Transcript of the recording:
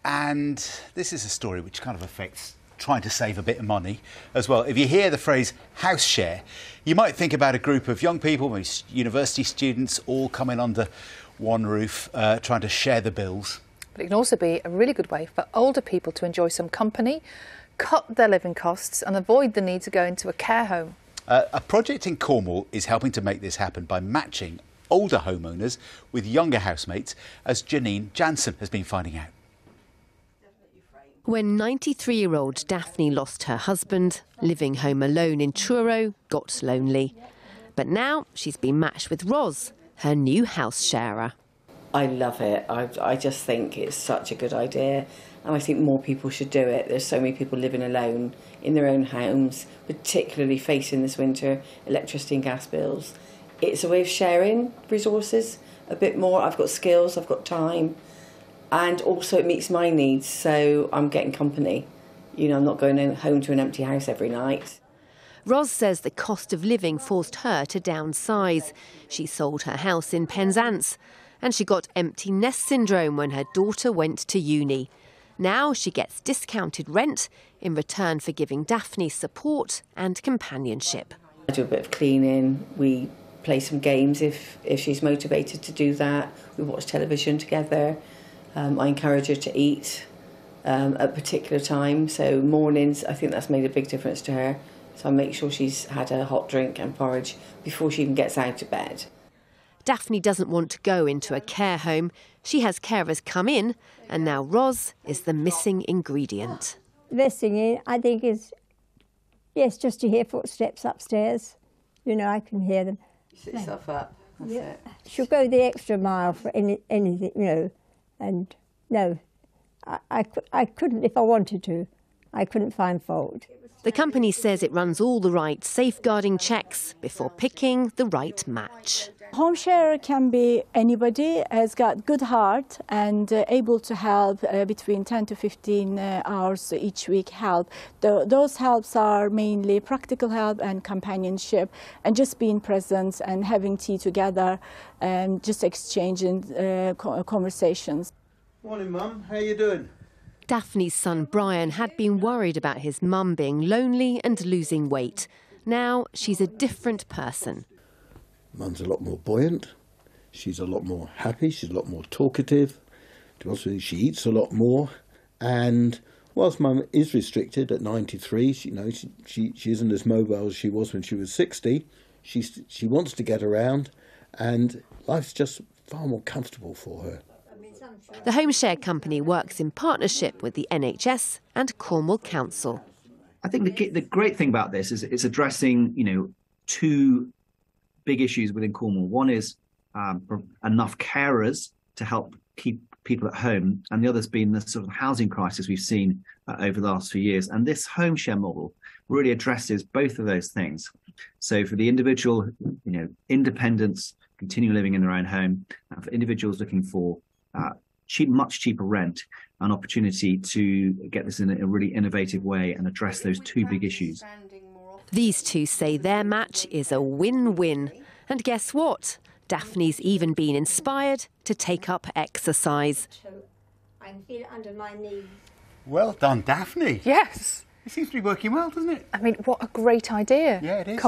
And this is a story which kind of affects trying to save a bit of money as well. If you hear the phrase house share, you might think about a group of young people, maybe university students, all coming under one roof, trying to share the bills. But it can also be a really good way for older people to enjoy some company, cut their living costs and avoid the need to go into a care home. A project in Cornwall is helping to make this happen by matching older homeowners with younger housemates, as Janine Jansen has been finding out. When 93-year-old Daphne lost her husband, living home alone in Truro got lonely. But now she's been matched with Ros, her new house sharer. I love it. I just think it's such a good idea, and I think more people should do it. There's so many people living alone in their own homes, particularly facing this winter electricity and gas bills. It's a way of sharing resources a bit more. I've got skills, I've got time. And also it meets my needs, so I'm getting company. You know, I'm not going home to an empty house every night. Ros says the cost of living forced her to downsize. She sold her house in Penzance, and she got empty nest syndrome when her daughter went to uni. Now she gets discounted rent in return for giving Daphne support and companionship. I do a bit of cleaning, we play some games if she's motivated to do that. We watch television together. I encourage her to eat at a particular time, so mornings, I think that's made a big difference to her. So I make sure she's had a hot drink and porridge before she even gets out of bed. Daphne doesn't want to go into a care home. She has carers come in, and now Ros is the missing ingredient. Missing, I think, is, yes, just to hear footsteps upstairs. You know, I can hear them. You sit yourself up, that's it. She'll go the extra mile for anything, you know. And no, I couldn't if I wanted to. I couldn't find fault. The company says it runs all the right safeguarding checks before picking the right match. Home sharer can be anybody, has got good heart and able to help between 10 to 15 hours each week help. Those helps are mainly practical help and companionship and just being present and having tea together and just exchanging conversations. Morning, Mum. How you doing? Daphne's son Brian had been worried about his mum being lonely and losing weight. Now she's a different person. Mum's a lot more buoyant, she's a lot more happy, she's a lot more talkative. To be honest with you, she eats a lot more. And whilst Mum is restricted at 93, she isn't as mobile as she was when she was 60. She wants to get around, and life's just far more comfortable for her. The home share company works in partnership with the NHS and Cornwall Council. I think the great thing about this is it's addressing, two big issues within Cornwall. One is enough carers to help keep people at home, and the other's been the sort of housing crisis we've seen over the last few years. And this home share model really addresses both of those things. So for the individual, independence, continue living in their own home, and for individuals looking for much cheaper rent, an opportunity to get this in a really innovative way and address those two big issues. These two say their match is a win-win. And guess what? Daphne's even been inspired to take up exercise. I can feel it under my knees. Well done, Daphne. Yes. It seems to be working well, doesn't it? I mean, what a great idea. Yeah, it is.